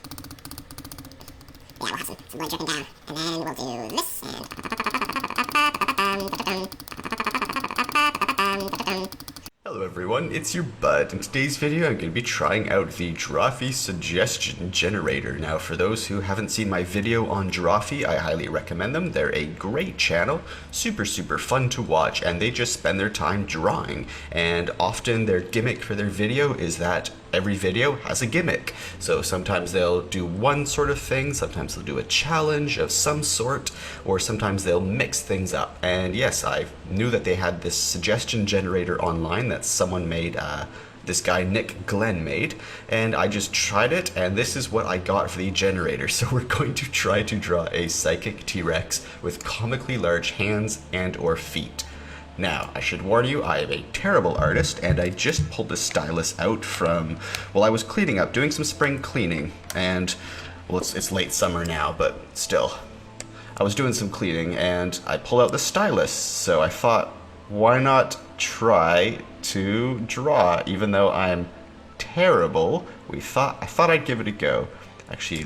Yeah, we'll have some blood dripping down. And then we'll do this and... Hello everyone, it's your Bud. In today's video I'm going to be trying out the Drawfee suggestion generator. Now for those who haven't seen my video on Drawfee, I highly recommend them. They're a great channel, super fun to watch, and they just spend their time drawing. And often their gimmick for their video is that every video has a gimmick. So sometimes they'll do one sort of thing, sometimes they'll do a challenge of some sort, or sometimes they'll mix things up. And yes, I knew that they had this suggestion generator online that someone made, this guy Nick Glenn made, and I just tried it, and this is what I got for the generator. So we're going to try to draw a psychic T-Rex with comically large hands and or feet. Now, I should warn you, I am a terrible artist, and I just pulled the stylus out from, well, I was cleaning up, doing some spring cleaning, and, well, it's late summer now, but still. I was doing some cleaning, and I pulled out the stylus, so I thought, why not try to draw, even though I'm terrible. I thought I'd give it a go. Actually,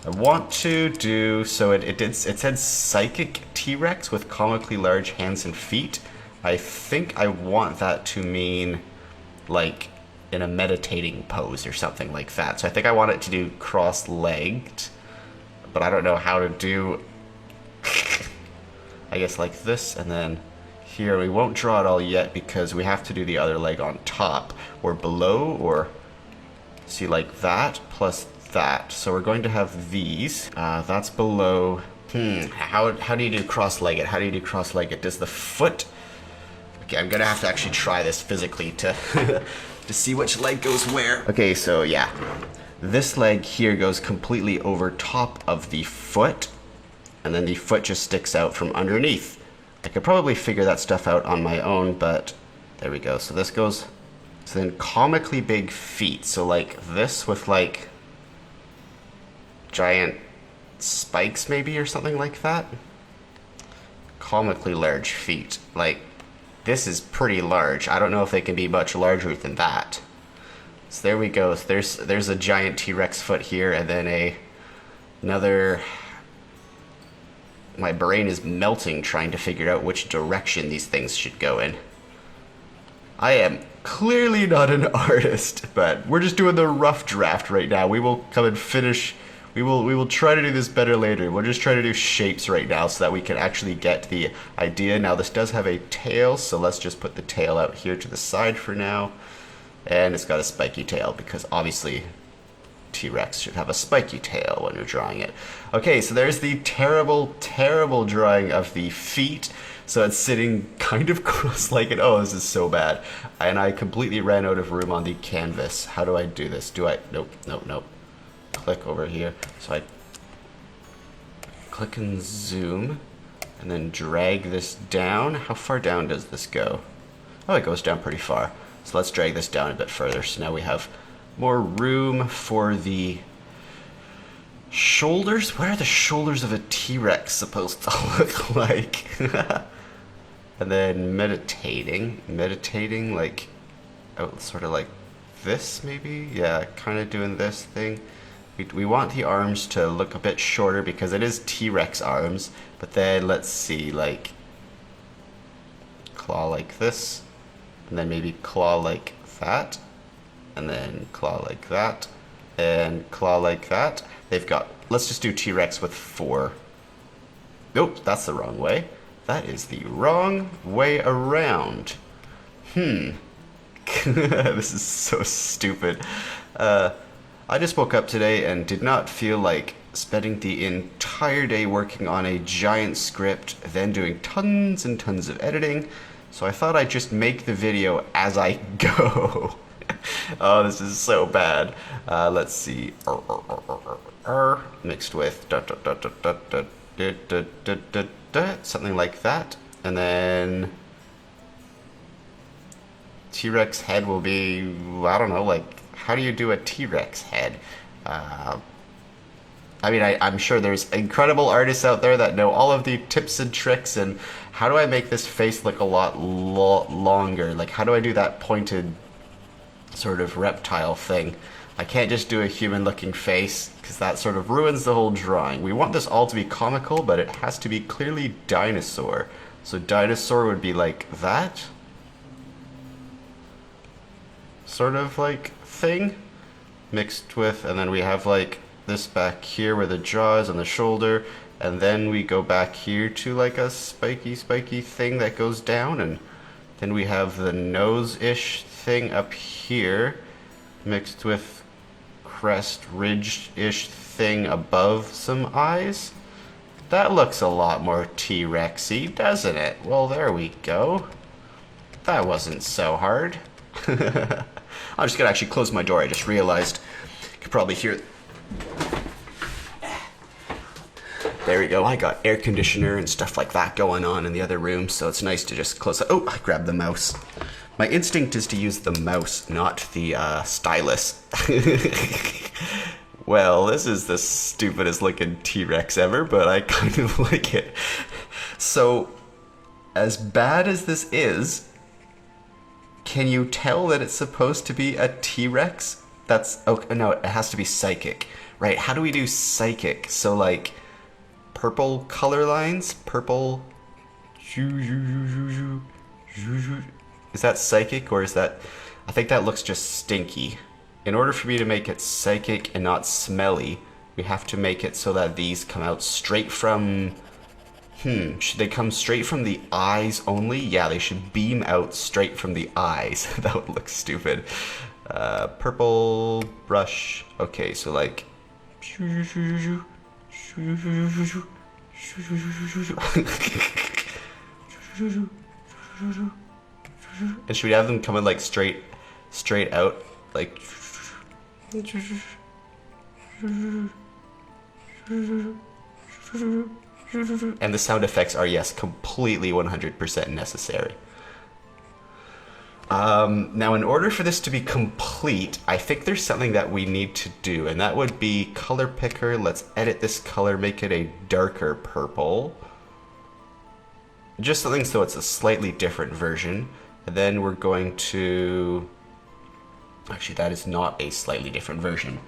I want to do, so it said psychic T-Rex with comically large hands and feet. I think I want that to mean like in a meditating pose or something like that. So I think I want it to do cross-legged, but I don't know how to do, I guess like this, and then here we won't draw it all yet because we have to do the other leg on top or below, or see like that plus that. So we're going to have these. That's below. How do you do cross-legged? How do you do cross-legged? Does the foot... Okay, I'm gonna have to actually try this physically to to see which leg goes where. Okay, so yeah. This leg here goes completely over top of the foot, and then the foot just sticks out from underneath. I could probably figure that stuff out on my own, but there we go. So this goes... So then comically big feet. So like this with like giant spikes maybe or something like that. Comically large feet. Like, this is pretty large. I don't know if they can be much larger than that. So there we go. There's a giant T-Rex foot here, and then another... My brain is melting trying to figure out which direction these things should go in. I am clearly not an artist, but we're just doing the rough draft right now. We will come and finish. We will try to do this better later. We'll just try to do shapes right now so that we can actually get the idea. Now this does have a tail, so let's just put the tail out here to the side for now. And it's got a spiky tail because obviously T-Rex should have a spiky tail when you're drawing it. Okay, so there's the terrible drawing of the feet. So it's sitting kind of cross-legged. Oh, this is so bad. And I completely ran out of room on the canvas. How do I do this? Nope. Click over here. So I click and zoom, and then drag this down. How far down does this go? Oh, it goes down pretty far. So let's drag this down a bit further. So now we have more room for the shoulders. What are the shoulders of a T-Rex supposed to look like? And then meditating like, oh, sort of like this maybe? Yeah, kind of doing this thing. We want the arms to look a bit shorter because it is T-Rex arms, but then let's see, like claw like this, and then maybe claw like that, and then claw like that, and claw like that. They've got, let's just do T-Rex with 4. Nope, that's the wrong way. That is the wrong way around. This is so stupid. I just woke up today and did not feel like spending the entire day working on a giant script, then doing tons and tons of editing. So I thought I'd just make the video as I go. Oh, this is so bad. Let's see. Mixed with something like that. And then T-Rex head will be, I don't know, like, how do you do a T-Rex head? I mean, I'm sure there's incredible artists out there that know all of the tips and tricks, and how do I make this face look a lot longer? Like, how do I do that pointed sort of reptile thing? I can't just do a human-looking face, because that sort of ruins the whole drawing. We want this all to be comical, but it has to be clearly dinosaur. So dinosaur would be like that. Sort of like thing. Mixed with, and then we have like this back here where the jaw is on the shoulder. And then we go back here to like a spiky thing that goes down. And then we have the nose-ish thing up here. Mixed with crest ridge-ish thing above some eyes. That looks a lot more T-Rexy, doesn't it? Well, there we go. That wasn't so hard. I'm just gonna actually close my door. I just realized you could probably hear it. There we go. I got air conditioner and stuff like that going on in the other room, so it's nice to just close it. Oh, I grabbed the mouse. My instinct is to use the mouse, not the stylus. Well, this is the stupidest looking T-Rex ever, but I kind of like it. So, as bad as this is, can you tell that it's supposed to be a T-Rex? That's, oh, no, it has to be psychic. Right, how do we do psychic? So, like, purple color lines? Purple... Is that psychic, or is that... I think that looks just stinky. In order for me to make it psychic and not smelly, we have to make it so that these come out straight from... should they come straight from the eyes only? Yeah, they should beam out straight from the eyes. That would look stupid. Purple brush. Okay, so like... And should we have them coming like straight out? Like... And the sound effects are, yes, completely 100% necessary. Now, in order for this to be complete, I think there's something that we need to do, and that would be color picker. Let's edit this color, make it a darker purple. Just something so it's a slightly different version. And then we're going to... Actually, that is not a slightly different version.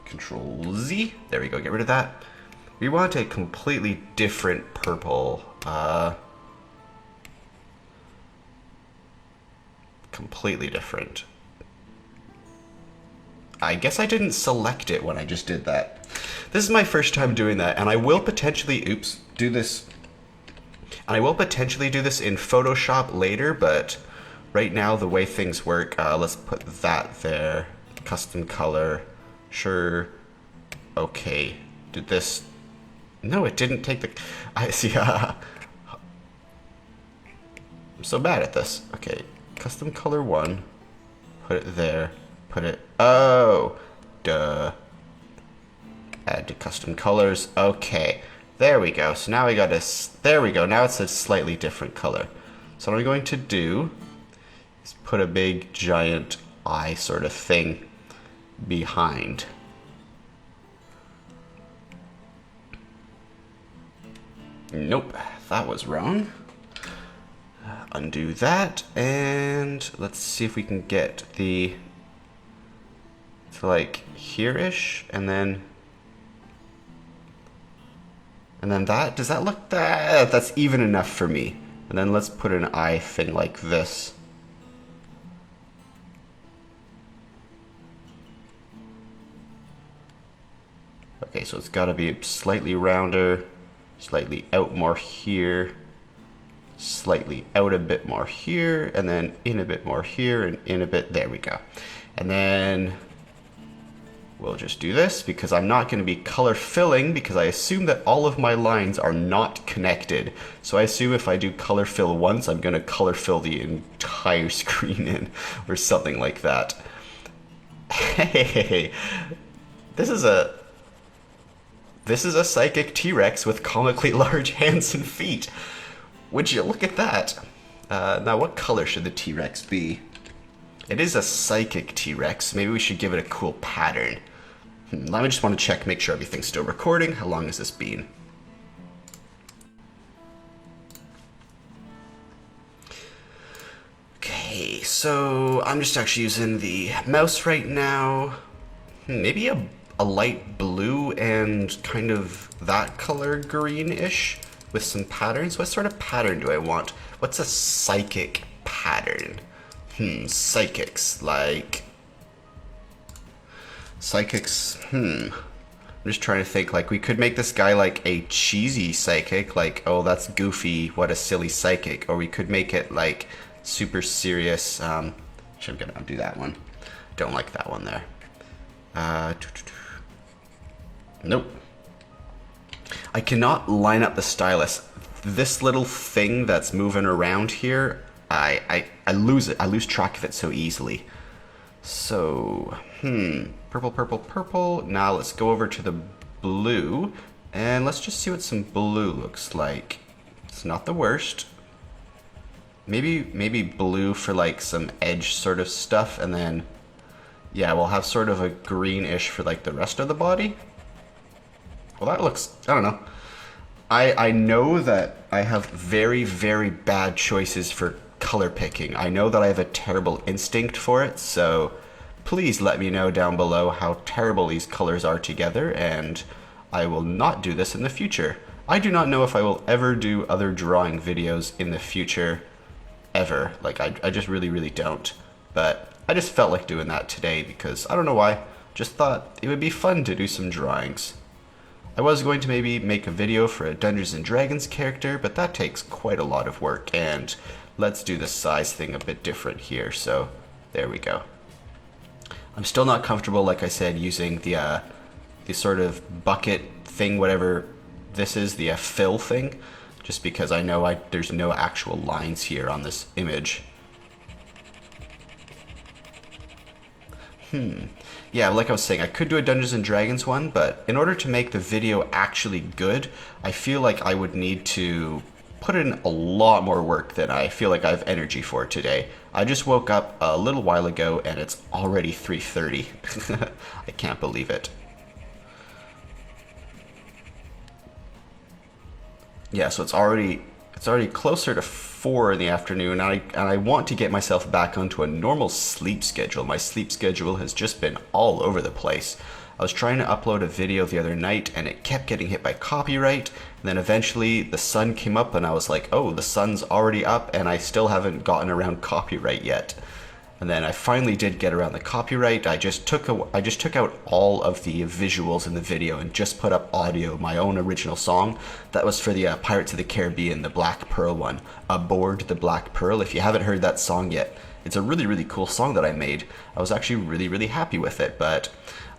Control Z. There we go, get rid of that. We want a completely different purple. Completely different. I guess I didn't select it when I just did that. This is my first time doing that, and I will potentially, do this. And I will potentially do this in Photoshop later, but right now the way things work, let's put that there. Custom color, sure. Okay, did this... No, it didn't take the... I see, I'm so bad at this. Okay, custom color 1. Put it there. Put it... Oh! Duh. Add to custom colors. Okay. There we go. So now we got this... There we go. Now it's a slightly different color. So what I'm going to do is put a big, giant eye sort of thing behind. Nope, that was wrong. Undo that, and let's see if we can get the to like here-ish, and then that, does that look that? That's even enough for me. And then let's put an eye thing like this. Okay, so it's got to be slightly rounder, slightly out more here, slightly out a bit more here, and then in a bit more here, and in a bit, there we go. And then we'll just do this because I'm not going to be color filling because I assume that all of my lines are not connected. So I assume if I do color fill once, I'm going to color fill the entire screen in or something like that. Hey, this is a psychic T-Rex with comically large hands and feet. Would you look at that? Now, what color should the T-Rex be? It is a psychic T-Rex. Maybe we should give it a cool pattern. Let me just want to check, make sure everything's still recording. How long has this been? Okay, so I'm just actually using the mouse right now. maybe a light blue and kind of that color greenish with some patterns. What sort of pattern do I want? What's a psychic pattern? Psychics, like... Psychics, I'm just trying to think, like, we could make this guy like a cheesy psychic, like, oh, that's goofy, what a silly psychic. Or we could make it like super serious. Actually, I'm gonna undo that one. Don't like that one there. Nope. I cannot line up the stylus. This little thing that's moving around here, I lose it. I lose track of it so easily. So, purple, purple, purple. Now let's go over to the blue, and let's just see what some blue looks like. It's not the worst. Maybe blue for like some edge sort of stuff, and then, yeah, we'll have sort of a greenish for like the rest of the body. Well, that looks, I don't know. I know that I have very, very bad choices for color picking. I know that I have a terrible instinct for it, so please let me know down below how terrible these colors are together, and I will not do this in the future. I do not know if I will ever do other drawing videos in the future, ever. Like, I just really, really don't. But I just felt like doing that today because, I don't know why, just thought it would be fun to do some drawings. I was going to maybe make a video for a Dungeons & Dragons character, but that takes quite a lot of work, and let's do the size thing a bit different here, so there we go. I'm still not comfortable, like I said, using the sort of bucket thing, whatever this is, the fill thing, just because I know there's no actual lines here on this image. Yeah, like I was saying, I could do a Dungeons & Dragons one, but in order to make the video actually good, I feel like I would need to put in a lot more work than I feel like I have energy for today. I just woke up a little while ago and it's already 3:30. I can't believe it. Yeah, so it's already closer to 4 in the afternoon, and I want to get myself back onto a normal sleep schedule. My sleep schedule has just been all over the place. I was trying to upload a video the other night and it kept getting hit by copyright, and then eventually the sun came up and I was like, oh, the sun's already up and I still haven't gotten around copyright yet. And then I finally did get around the copyright. I just took out all of the visuals in the video and just put up audio, my own original song. That was for the Pirates of the Caribbean, the Black Pearl one, Aboard the Black Pearl. If you haven't heard that song yet, it's a really, really cool song that I made. I was actually really, really happy with it, but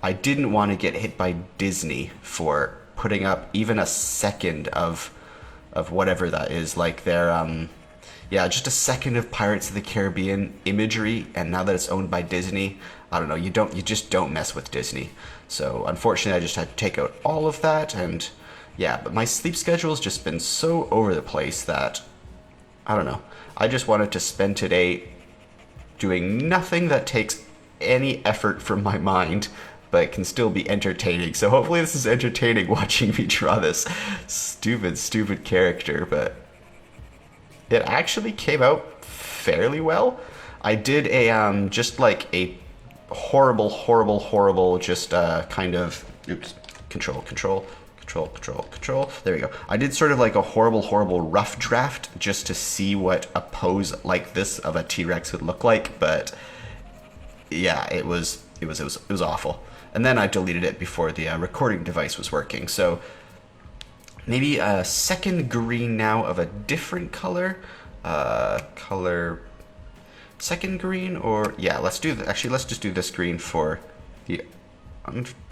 I didn't want to get hit by Disney for putting up even a second of whatever that is, like their yeah, just a second of Pirates of the Caribbean imagery, and now that it's owned by Disney, I don't know, you just don't mess with Disney. So unfortunately I just had to take out all of that, and yeah, but my sleep schedule has just been so over the place that, I don't know, I just wanted to spend today doing nothing that takes any effort from my mind, but can still be entertaining. So hopefully this is entertaining watching me draw this stupid character, but it actually came out fairly well. I did a just like a horrible just kind of control. There we go. I did sort of like a horrible rough draft just to see what a pose like this of a T-Rex would look like, but yeah, it was awful. And then I deleted it before the recording device was working. So maybe a second green now of a different color. Second green, or yeah, let's do that. Actually, let's just do this green for the.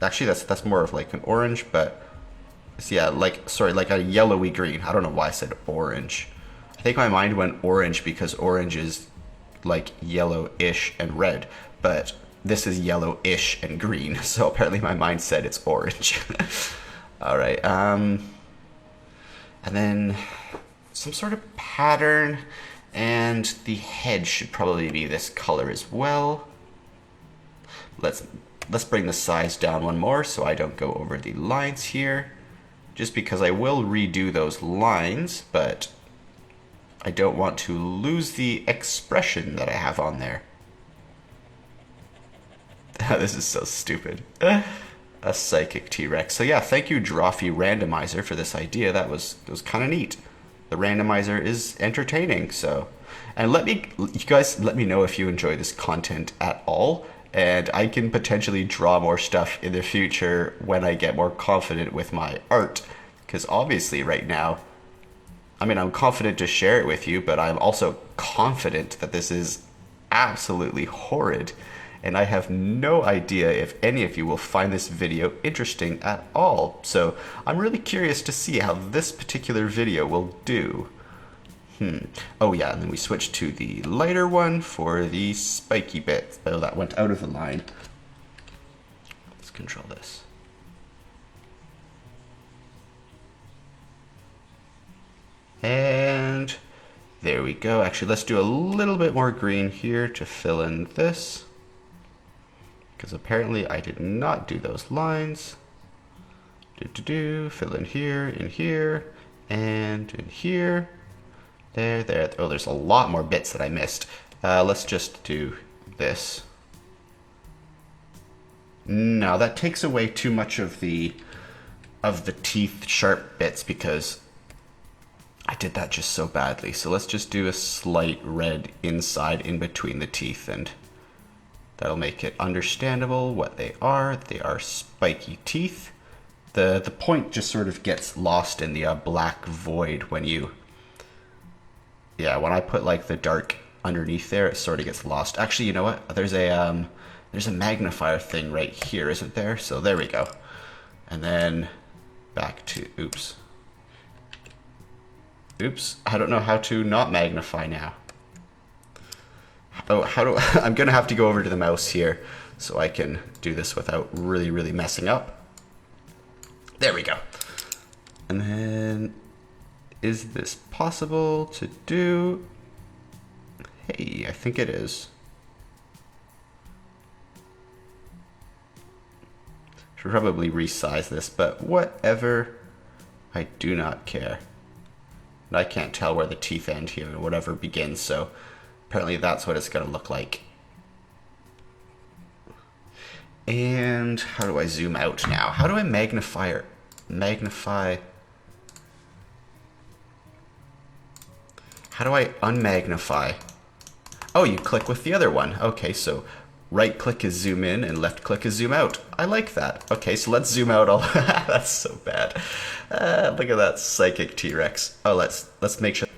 Actually, that's more of like an orange, but yeah, like a yellowy green. I don't know why I said orange. I think my mind went orange because orange is like yellowish and red, but this is yellowish and green. So apparently my mind said it's orange. All right. And then some sort of pattern, and the head should probably be this color as well. Let's bring the size down one more so I don't go over the lines here, just because I will redo those lines, but I don't want to lose the expression that I have on there. This is so stupid. A psychic T-Rex. So yeah, thank you Drawfee Randomizer for this idea. It was kind of neat. The randomizer is entertaining, so. And you guys let me know if you enjoy this content at all, and I can potentially draw more stuff in the future when I get more confident with my art. Because obviously right now, I mean, I'm confident to share it with you, but I'm also confident that this is absolutely horrid. And I have no idea if any of you will find this video interesting at all. So I'm really curious to see how this particular video will do. Oh yeah, and then we switch to the lighter one for the spiky bit. Oh, that went out of the line. Let's control this. And there we go. Actually, let's do a little bit more green here to fill in this. Because apparently I did not do those lines. Fill in here, and in here. There. Oh, there's a lot more bits that I missed. Let's just do this. No, that takes away too much of the teeth sharp bits because I did that just so badly. So let's just do a slight red inside in between the teeth, and that'll make it understandable what they are. They are spiky teeth. The point just sort of gets lost in the black void when you... Yeah, when I put like the dark underneath there, it sort of gets lost. Actually, you know what? There's a magnifier thing right here, isn't there? So there we go. And then back to, oops. I don't know how to not magnify now. Oh, I'm gonna have to go over to the mouse here so I can do this without really messing up. There we go. And then, is this possible to do? Hey, I think it is. Should probably resize this, but whatever. I do not care. And I can't tell where the teeth end here or whatever begins, so apparently that's what it's gonna look like. And how do I zoom out now? How do I magnify? How do I unmagnify? Oh, you click with the other one. Okay, so right click is zoom in and left click is zoom out. I like that. Okay, so let's zoom out all. That's so bad. Look at that psychic T-Rex. Oh, let's make sure.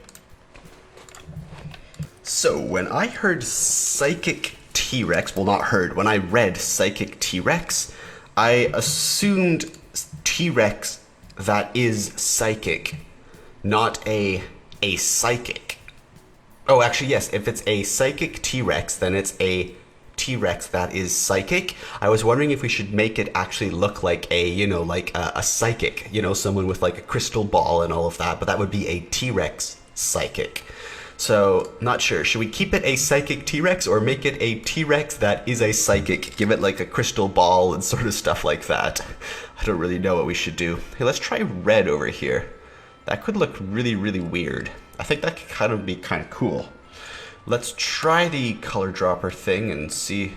So when I heard psychic T-Rex, well not heard, when I read psychic T-Rex, I assumed T-Rex that is psychic, not a psychic. Oh, actually, yes, if it's a psychic T-Rex, then it's a T-Rex that is psychic. I was wondering if we should make it actually look like a psychic, someone with like a crystal ball and all of that, but that would be a T-Rex psychic. So, not sure. Should we keep it a psychic T-Rex or make it a T-Rex that is a psychic? Give it like a crystal ball and sort of stuff like that. I don't really know what we should do. Hey, let's try red over here. That could look really weird. I think that could be kind of cool. Let's try the color dropper thing and see.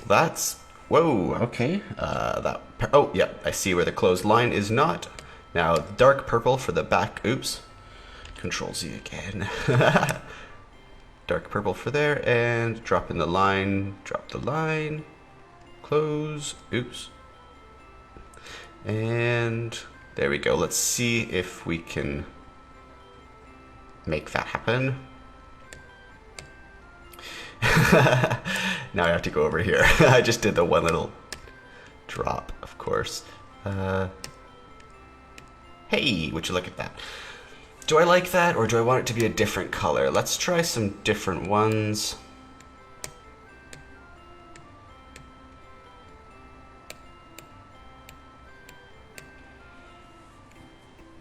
That's, whoa, okay. Oh, yeah, I see where the closed line is not. Now, dark purple for the back, oops. Control Z again. Dark purple for there, and drop in the line, drop the line, close, oops. And there we go. Let's see if we can make that happen. Now I have to go over here. I just did the one little drop, of course. Hey, would you look at that? Do I like that, or do I want it to be a different color? Let's try some different ones.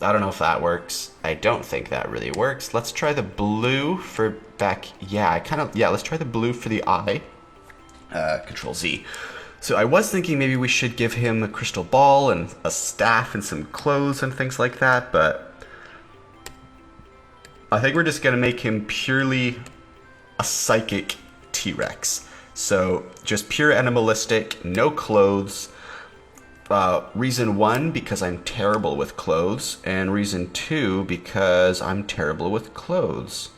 I don't know if that works. I don't think that really works. Let's try the blue for back. Yeah, let's try the blue for the eye. Control Z. So I was thinking maybe we should give him a crystal ball and a staff and some clothes and things like that, but I think we're just gonna make him purely a psychic T-Rex. So just pure animalistic, no clothes. Reason 1, because I'm terrible with clothes, and reason 2, because I'm terrible with clothes.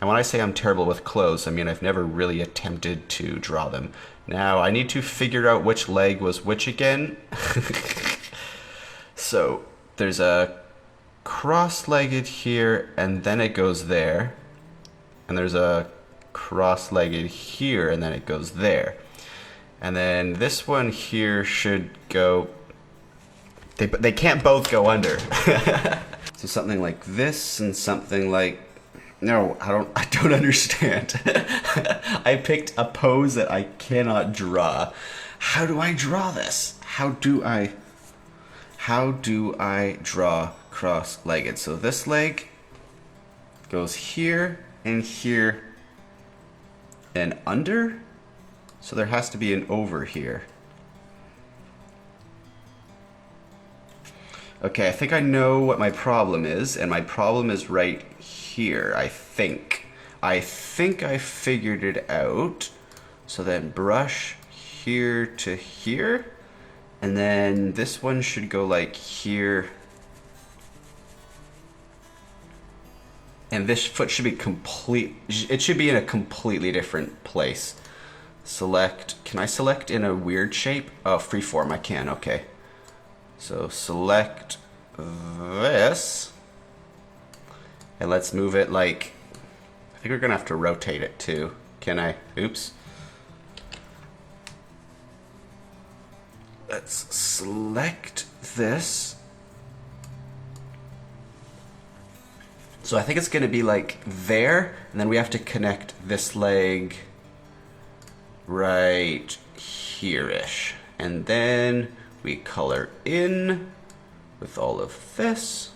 And when I say I'm terrible with clothes, I mean I've never really attempted to draw them. Now, I need to figure out which leg was which again. So, there's a cross-legged here, and then it goes there. And there's a cross-legged here, and then it goes there. And then this one here should go... They can't both go under. So something like this and something like... No, I don't understand. I picked a pose that I cannot draw. How do I draw this? How do I draw cross-legged? So this leg goes here and here and under. So there has to be an over here. Okay, I think I know what my problem is, and my problem is right here, I think. I think I figured it out. So then brush here to here, and then this one should go like here. And this foot should be it should be in a completely different place. Select, can I select in a weird shape? Oh, freeform, I can, okay. So select this, and let's move it like, I think we're gonna have to rotate it too. Can I? Oops. Let's select this. So I think it's gonna be like there, and then we have to connect this leg right here-ish. And then we color in with all of this.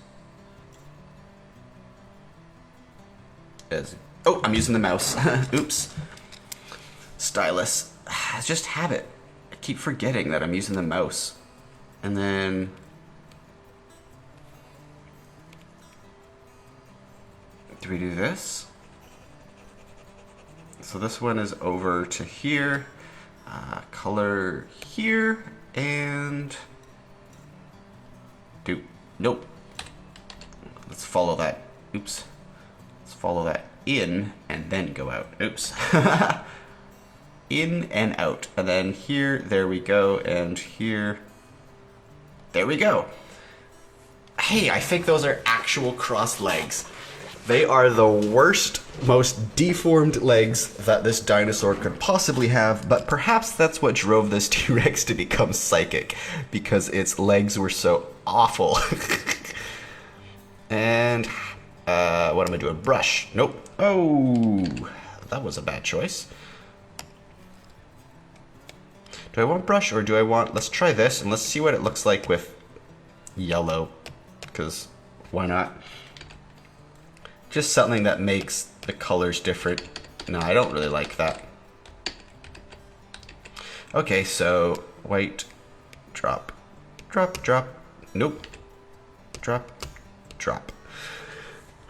Oh, I'm using the mouse. Oops. Stylus. It's just habit. I keep forgetting that I'm using the mouse. And then do we do this? So this one is over to here. Color here and nope. Let's follow that. Oops. Let's follow that in and then go out. Oops. In and out. And then here, there we go, and here. There we go. Hey, I think those are actual crossed legs. They are the worst, most deformed legs that this dinosaur could possibly have, but perhaps that's what drove this T-Rex to become psychic, because its legs were so awful. And what am I doing? Brush. Nope. Oh, that was a bad choice. Do I want brush or do I want... Let's try this and let's see what it looks like with yellow, because why not? Just something that makes the colors different. No, I don't really like that. Okay, so white, drop, drop, drop, nope, drop, drop.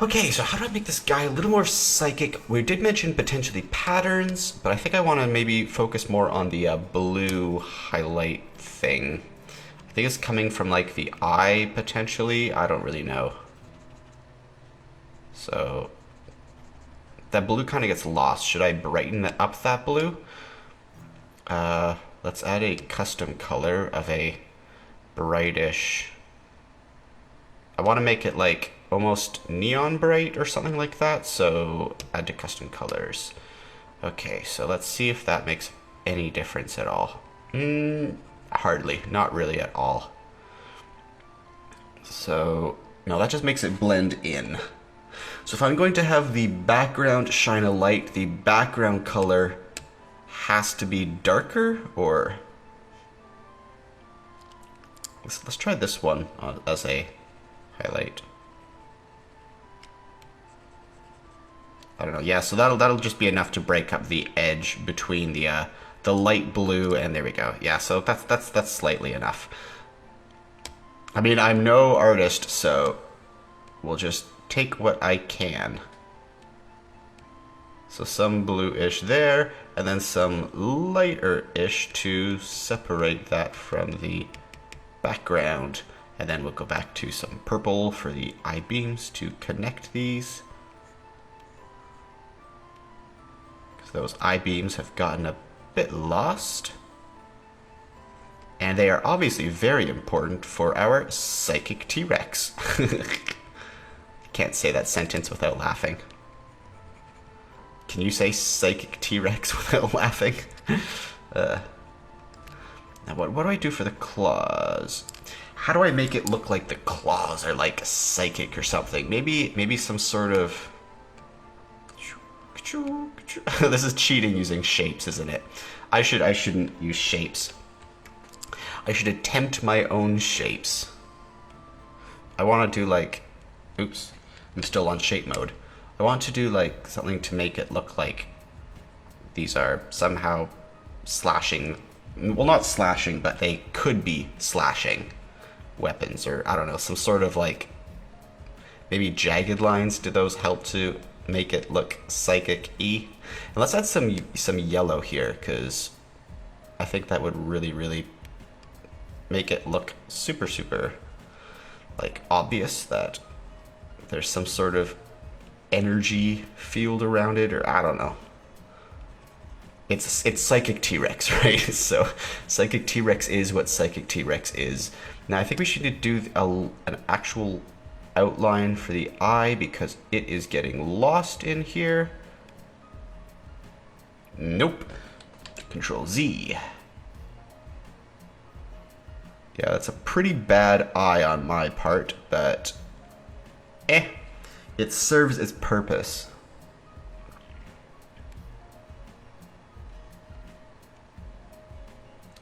Okay, so how do I make this guy a little more psychic? We did mention potentially patterns, but I think I want to maybe focus more on the blue highlight thing. I think it's coming from like the eye potentially. I don't really know. So that blue kind of gets lost. Should I brighten up that blue? Let's add a custom color of a brightish. I want to make it like almost neon bright or something like that. So add to custom colors. Okay, so let's see if that makes any difference at all. Hardly, not really at all. So no, that just makes it blend in. So if I'm going to have the background shine a light, the background color has to be darker, or let's try this one as a highlight. I don't know. Yeah, so that'll just be enough to break up the edge between the light blue, and there we go. Yeah, so that's slightly enough. I mean, I'm no artist, so we'll just take what I can. So some bluish there, and then some lighter-ish to separate that from the background. And then we'll go back to some purple for the I-beams to connect these. Because those I-beams have gotten a bit lost. And they are obviously very important for our psychic T-Rex. Can't say that sentence without laughing. Can you say psychic T-Rex without laughing? Now what do I do for the claws? How do I make it look like the claws are like psychic or something? Maybe some sort of... This is cheating using shapes, isn't it? I shouldn't use shapes. I should attempt my own shapes. I want to do like... Oops, I'm still on shape mode. I want to do like something to make it look like these are somehow slashing... Well, not slashing, but they could be slashing weapons, or I don't know, some sort of like... Maybe jagged lines. Do those help to make it look psychic-y? And let's add some yellow here, because I think that would really make it look super like obvious that there's some sort of energy field around it, or I don't know. It's psychic T-Rex, right? So psychic T-Rex is what psychic T-Rex is. Now I think we should do an actual outline for the eye, because it is getting lost in here. Nope. Control Z. Yeah, that's a pretty bad eye on my part, but it serves its purpose.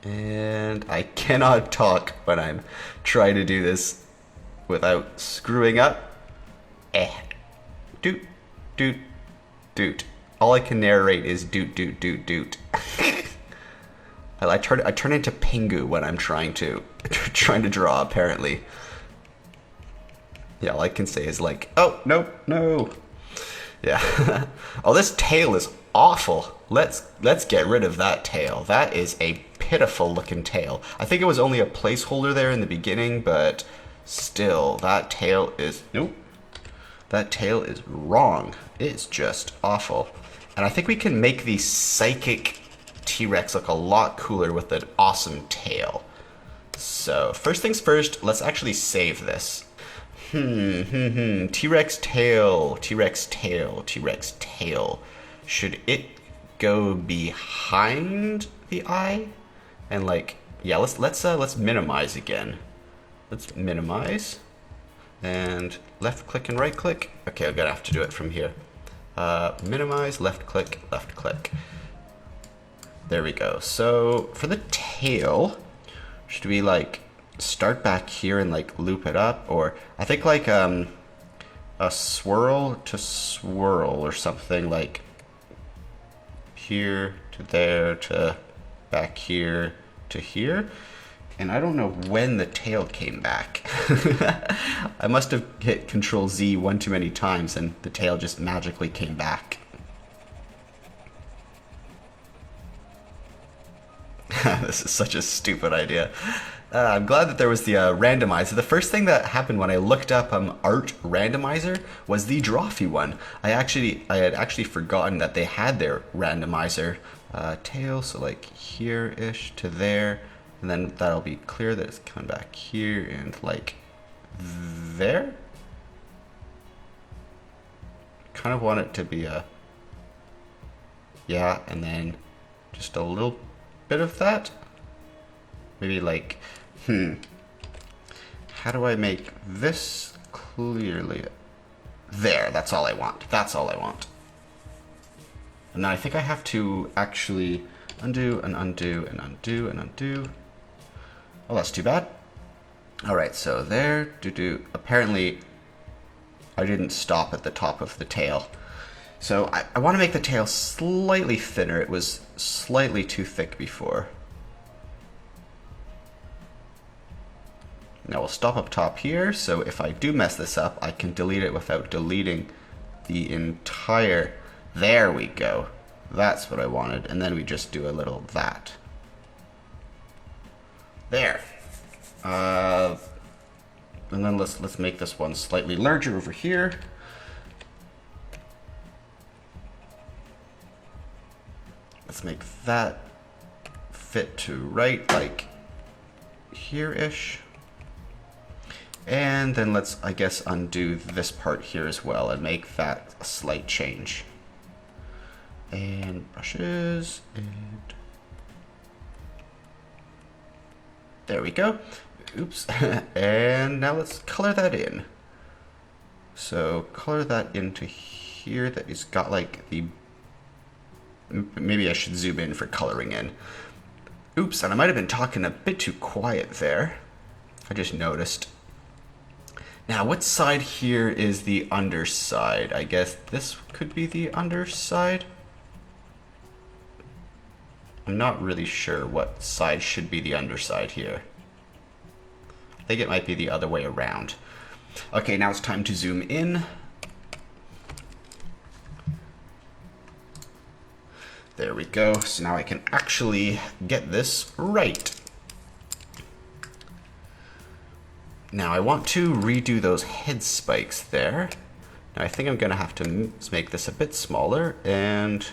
And I cannot talk when I'm trying to do this without screwing up. Doot, doot, doot. All I can narrate is doot, doot, doot, doot. I turn into Pingu when I'm trying to draw, apparently. Yeah, all I can say is like, oh, no. Yeah. Oh, this tail is awful. Let's get rid of that tail. That is a pitiful looking tail. I think it was only a placeholder there in the beginning, but still, that tail is... Nope. That tail is wrong. It's just awful. And I think we can make the psychic T-Rex look a lot cooler with an awesome tail. So, first things first, let's actually save this. T-Rex tail, T-Rex tail, T-Rex tail. Should it go behind the eye? And like, yeah, let's minimize again. Let's minimize. And left click and right click. Okay, I'm gonna have to do it from here. Minimize, left click, left click. There we go. So for the tail, should we like start back here and like loop it up? Or I think like a swirl to swirl or something, like here to there to back here to here. And I don't know when the tail came back. I must have hit Control Z one too many times and the tail just magically came back. This is such a stupid idea. I'm glad that there was the randomizer. The first thing that happened when I looked up art randomizer was the Drawfee one. I had actually forgotten that they had their randomizer tail, so like here-ish to there, and then that'll be clear that it's coming back here and like there. Kind of want it to be a, yeah, and then just a little bit of that. Maybe like, how do I make this clearly? There, that's all I want. That's all I want. And now I think I have to actually undo and undo and undo and undo. Oh, that's too bad. All right, so there, apparently I didn't stop at the top of the tail. So I want to make the tail slightly thinner. It was slightly too thick before. Now we'll stop up top here, so if I do mess this up, I can delete it without deleting the entire There we go. That's what I wanted. And then we just do a little that. There. And then let's make this one slightly larger over here. Let's make that fit to right, like here-ish. And then let's, I guess, undo this part here as well and make that a slight change. And brushes, and there we go. Oops. And now let's color that in. So color that into here. That has got like the, maybe I should zoom in for coloring in. Oops, and I might have been talking a bit too quiet there. I just noticed. Now, what side here is the underside? I guess this could be the underside. I'm not really sure what side should be the underside here. I think it might be the other way around. Okay, now it's time to zoom in. There we go. So now I can actually get this right. Now I want to redo those head spikes there. Now I think I'm going to have to make this a bit smaller, and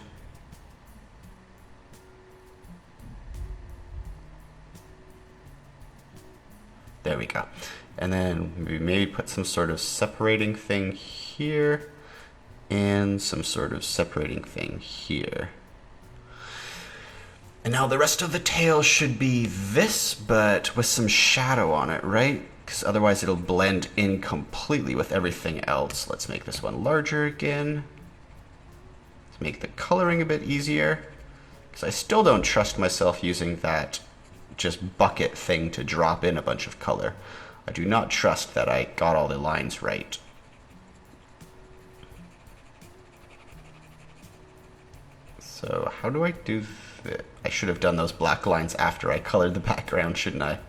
there we go. And then maybe put some sort of separating thing here and some sort of separating thing here. And now the rest of the tail should be this, but with some shadow on it, right? Because otherwise it'll blend in completely with everything else. Let's make this one larger again. Let's make the coloring a bit easier. Because I still don't trust myself using that just bucket thing to drop in a bunch of color. I do not trust that I got all the lines right. So how do I do this? I should have done those black lines after I colored the background, shouldn't I?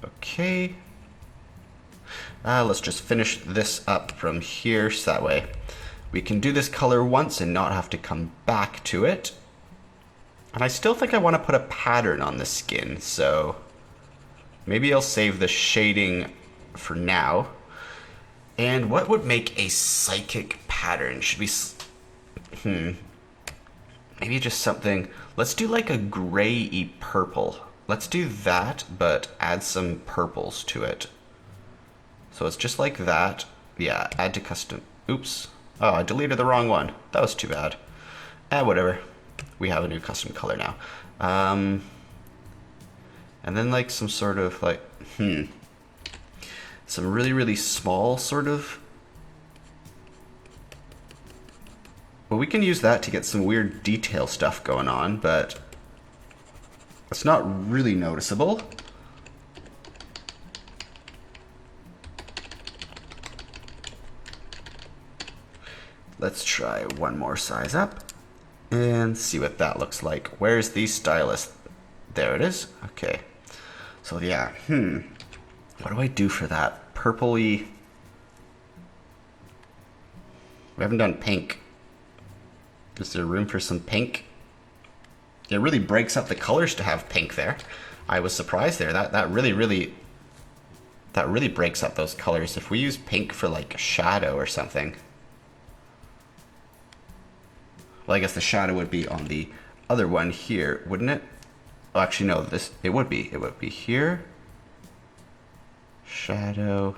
Okay. Let's just finish this up from here, so that way we can do this color once and not have to come back to it. And I still think I want to put a pattern on the skin, so maybe I'll save the shading for now. And what would make a psychic pattern? Should we... Maybe just something... Let's do like a gray-y purple. Let's do that, but add some purples to it. So it's just like that. Yeah, add to custom... Oops. Oh, I deleted the wrong one. That was too bad. Whatever. We have a new custom color now. And then like some sort of like... Some really, really small sort of... Well, we can use that to get some weird detail stuff going on, but it's not really noticeable. Let's try one more size up and see what that looks like. Where's the stylus? There it is. Okay. So yeah, what do I do for that? Purpley. We haven't done pink. Is there room for some pink? It really breaks up the colors to have pink there. I was surprised there. That really breaks up those colors. If we use pink for like a shadow or something. Well, I guess the shadow would be on the other one here, wouldn't it? Oh, actually no, it would be here. Shadow,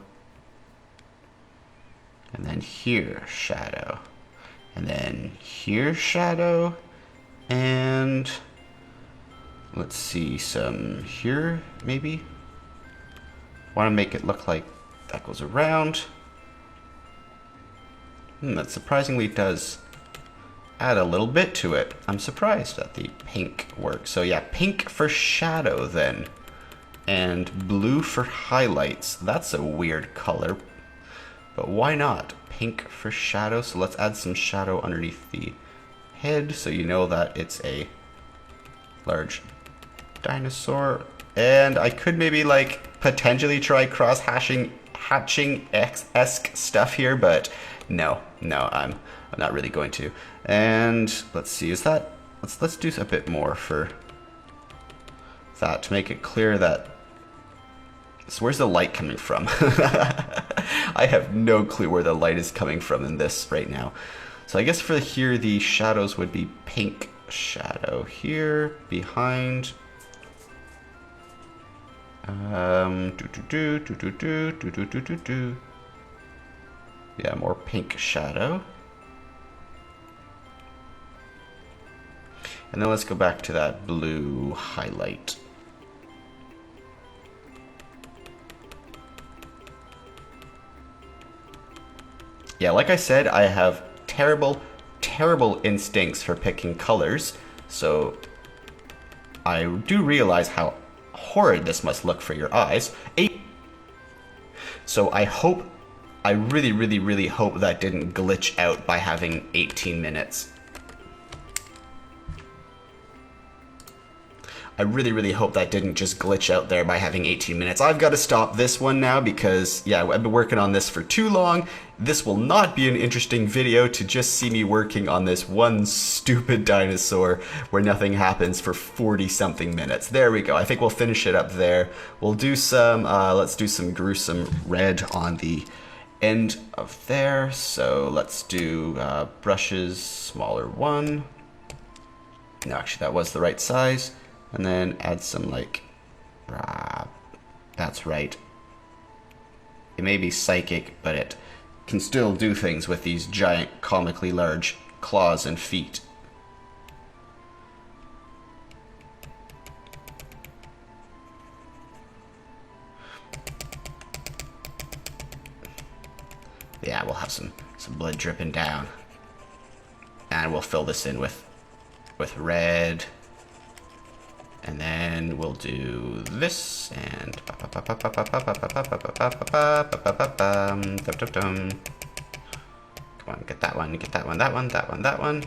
and then here shadow, and then here shadow, and let's see, some here maybe. Want to make it look like that goes around. That surprisingly does add a little bit to it. I'm surprised that the pink works. So yeah, pink for shadow then. And blue for highlights. That's a weird color, but why not? Pink for shadow. So let's add some shadow underneath the head so you know that it's a large dinosaur. And I could maybe like potentially try cross hatching-esque stuff here, but no, I'm not really going to. And let's see, is that, let's do a bit more for that to make it clear that, so where's the light coming from? I have no clue where the light is coming from in this right now. So I guess for here, the shadows would be pink shadow here, behind. Yeah, more pink shadow. And then let's go back to that blue highlight. Yeah, like I said, I have terrible instincts for picking colors, so I do realize how horrid this must look for your eyes. So I really hope that didn't glitch out by having 18 minutes. I really hope that didn't just glitch out there by having 18 minutes. I've got to stop this one now because, yeah, I've been working on this for too long. This will not be an interesting video to just see me working on this one stupid dinosaur where nothing happens for 40-something minutes. There we go. I think we'll finish it up there. We'll do some, let's do some gruesome red on the end of there. So let's do brushes, smaller one. No, actually that was the right size. And then add some like, that's right. It may be psychic, but it can still do things with these giant, comically large claws and feet. Yeah, we'll have some blood dripping down. And we'll fill this in with red. And then we'll do this and come on, get that one, that one.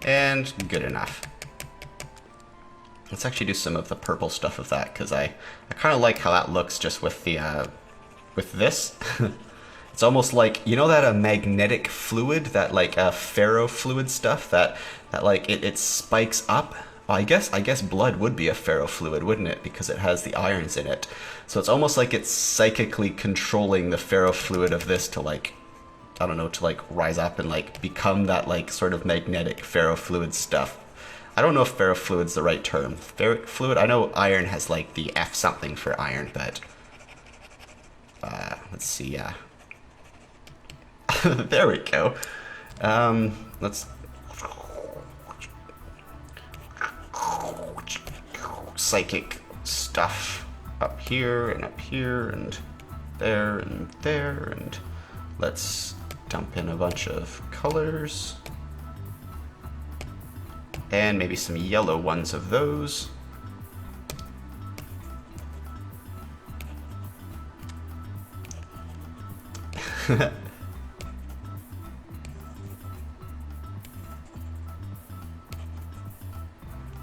And good enough. Let's actually do some of the purple stuff of that because I kind of like how that looks just with the with this. It's almost like, you know, that a magnetic fluid, that like ferrofluid stuff that like it spikes up. Well, I guess blood would be a ferrofluid, wouldn't it? Because it has the irons in it. So it's almost like it's psychically controlling the ferrofluid of this to like, I don't know, to like rise up and like become that like sort of magnetic ferrofluid stuff. I don't know if ferrofluid's the right term. Ferric fluid? I know iron has like the F something for iron, but let's see, there we go. Let's psychic stuff up here and there and there, and let's dump in a bunch of colors and maybe some yellow ones of those.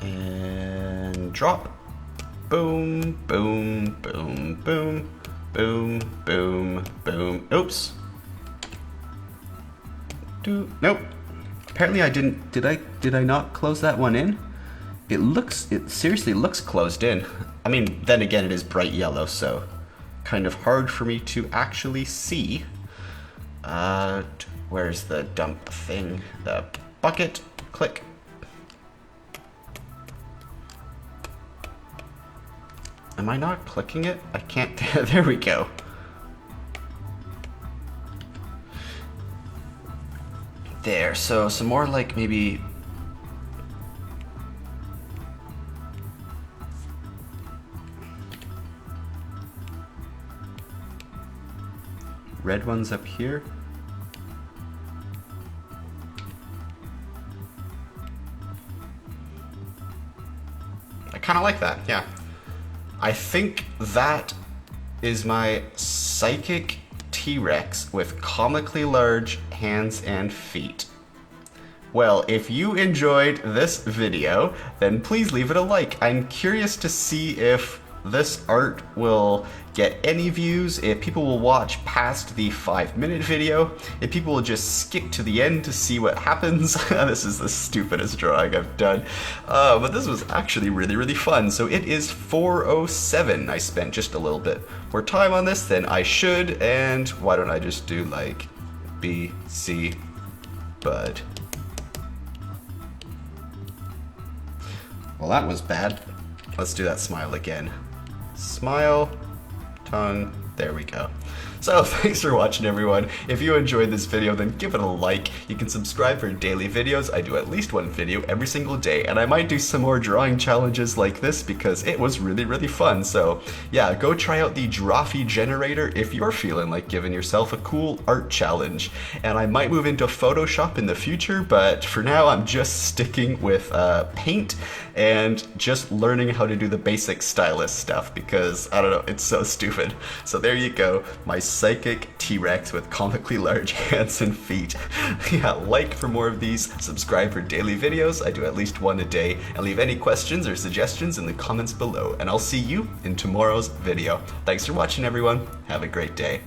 And drop. Boom, boom, boom, boom, boom, boom, boom. Oops. Nope. Apparently I didn't. Did I not close that one in? It seriously looks closed in. I mean, then again, it is bright yellow, so kind of hard for me to actually see. Where's the dump thing? The bucket. Click. Am I not clicking it? I can't. There we go. There, so some more like maybe red ones up here. I kind of like that, yeah. I think that is my psychic T-Rex with comically large hands and feet. Well, if you enjoyed this video, then please leave it a like. I'm curious to see if this art will get any views if people will watch past the 5-minute video, if people will just skip to the end to see what happens. This is the stupidest drawing I've done, but this was actually really fun. So it is 4:07. I spent just a little bit more time on this than I should, and why don't I just do like B, C, bud. Well, that was bad. Let's do that smile again. Smile, tongue, there we go. So thanks for watching, everyone. If you enjoyed this video, then give it a like. You can subscribe for daily videos. I do at least one video every single day, and I might do some more drawing challenges like this because it was really fun. So yeah, go try out the Drawfee generator if you're feeling like giving yourself a cool art challenge. And I might move into Photoshop in the future, but for now I'm just sticking with Paint and just learning how to do the basic stylus stuff because, I don't know, it's so stupid. So there you go, my psychic T-Rex with comically large hands and feet. Yeah, like for more of these, subscribe for daily videos. I do at least one a day, and leave any questions or suggestions in the comments below, and I'll see you in tomorrow's video. Thanks for watching, everyone. Have a great day.